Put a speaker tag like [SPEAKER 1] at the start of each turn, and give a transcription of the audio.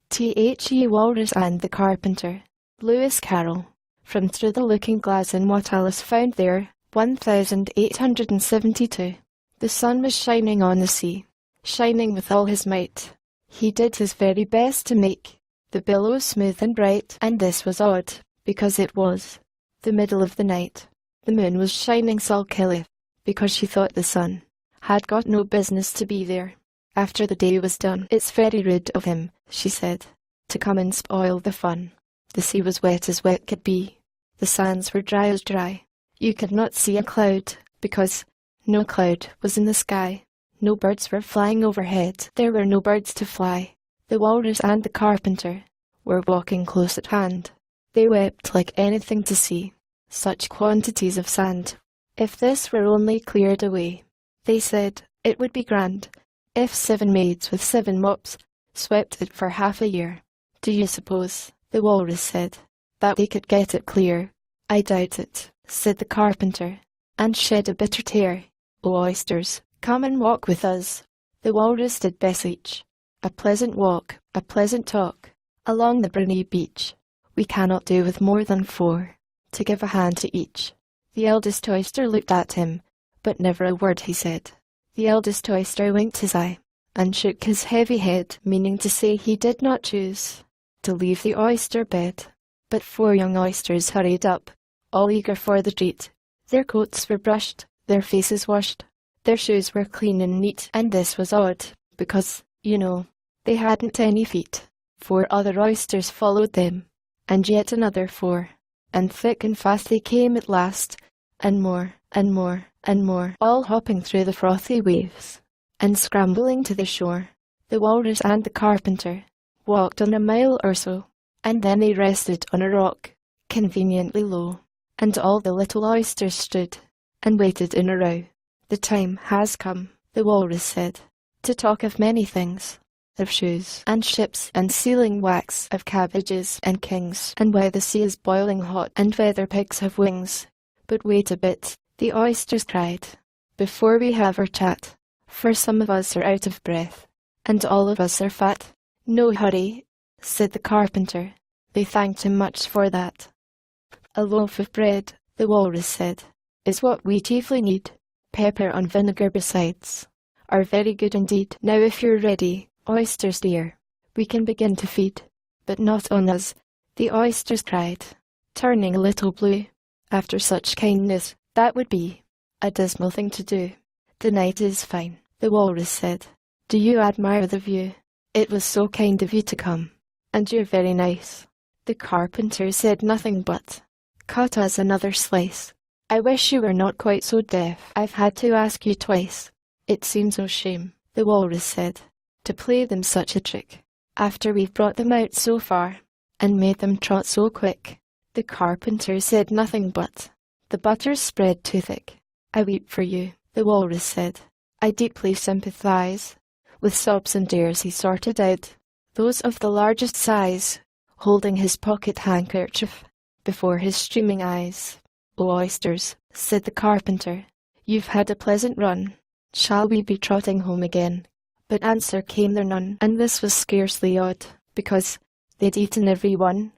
[SPEAKER 1] The Walrus and the Carpenter. Lewis Carroll. From Through the Looking Glass in What Alice Found There, 1872. The sun was shining on the sea, shining with all his might. He did his very best to make the billows smooth and bright, and this was odd, because it was the middle of the night. The moon was shining sulkily, because she thought the sun had got no business to be there. After the day was done, "It's very rude of him," she said, "to come and spoil the fun." The sea was wet as wet could be. The sands were dry as dry. You could not see a cloud, because no cloud was in the sky. No birds were flying overhead. There were no birds to fly. The Walrus and the Carpenter were walking close at hand. They wept like anything to see such quantities of sand. If this were only cleared away, they said, it would be grand. If 7 maids with 7 mops swept it for half a year. Do you suppose, the Walrus said, that they could get it clear? I doubt it, said the Carpenter, and shed a bitter tear. O oysters, come and walk with us. The Walrus did best each. A pleasant walk, a pleasant talk, along the briny beach. We cannot do with more than 4, to give a hand to each. The eldest oyster looked at him, but never a word he said. The eldest oyster winked his eye, and shook his heavy head, meaning to say he did not choose to leave the oyster bed. But 4 young oysters hurried up, all eager for the treat. Their coats were brushed, their faces washed, their shoes were clean and neat, and this was odd, because, you know, they hadn't any feet. 4 other oysters followed them, and yet another 4, and thick and fast they came at last, and more, and more, and more, all hopping through the frothy waves, and scrambling to the shore. The Walrus and the Carpenter walked on a mile or so, and then they rested on a rock, conveniently low, and all the little oysters stood and waited in a row. The time has come, the Walrus said, to talk of many things, of shoes and ships and sealing wax, of cabbages and kings, and why the sea is boiling hot and whether pigs have wings. But wait a bit, the oysters cried, before we have our chat, for some of us are out of breath, and all of us are fat. No hurry, said the Carpenter. They thanked him much for that. A loaf of bread, the Walrus said, is what we chiefly need. Pepper and vinegar besides are very good indeed. Now if you're ready, oysters dear, we can begin to feed. But not on us, the oysters cried, turning a little blue. After such kindness, that would be a dismal thing to do. The night is fine, the Walrus said. Do you admire the view? It was so kind of you to come, and you're very nice. The Carpenter said nothing but, cut us another slice. I wish you were not quite so deaf. I've had to ask you twice. It seems no shame, the Walrus said, to play them such a trick, after we've brought them out so far, and made them trot so quick. The Carpenter said nothing but, the butter's spread too thick. I weep for you, the Walrus said. I deeply sympathize. With sobs and tears he sorted out those of the largest size, holding his pocket handkerchief before his streaming eyes. O oysters, said the Carpenter, you've had a pleasant run. Shall we be trotting home again? But answer came there none, and this was scarcely odd, because they'd eaten every one.